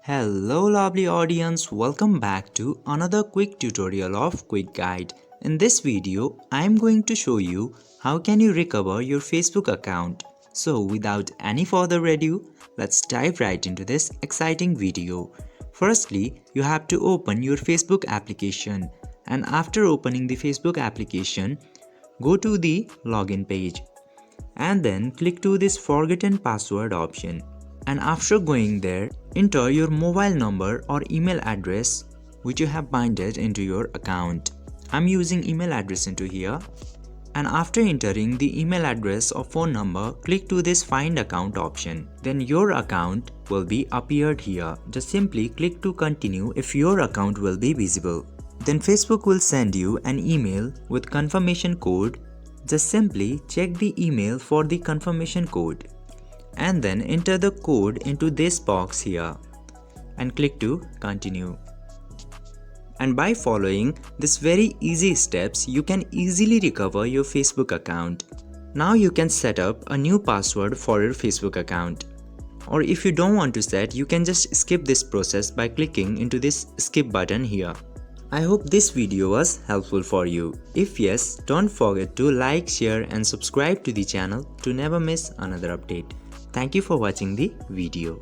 Hello lovely audience, welcome back to another quick tutorial of Quick Guide. In this video, I am going to show you how can you recover your Facebook account. So without any further ado, let's dive right into this exciting video. Firstly, you have to open your Facebook application, and after opening the Facebook application, go to the login page and then click to this forgotten password option. And after going there, enter your mobile number or email address which you have binded into your account. I'm using email address into here. And after entering the email address or phone number, click to this find account option. Then your account will be appeared here. Just simply click to continue if your account will be visible. Then Facebook will send you an email with confirmation code. Just simply check the email for the confirmation code and then enter the code into this box here and click to continue. And by following these very easy steps, you can easily recover your Facebook account. Now you can set up a new password for your Facebook account. Or if you don't want to set, you can just skip this process by clicking into this skip button here. I hope this video was helpful for you. If yes, don't forget to like, share and subscribe to the channel to never miss another update. Thank you for watching the video.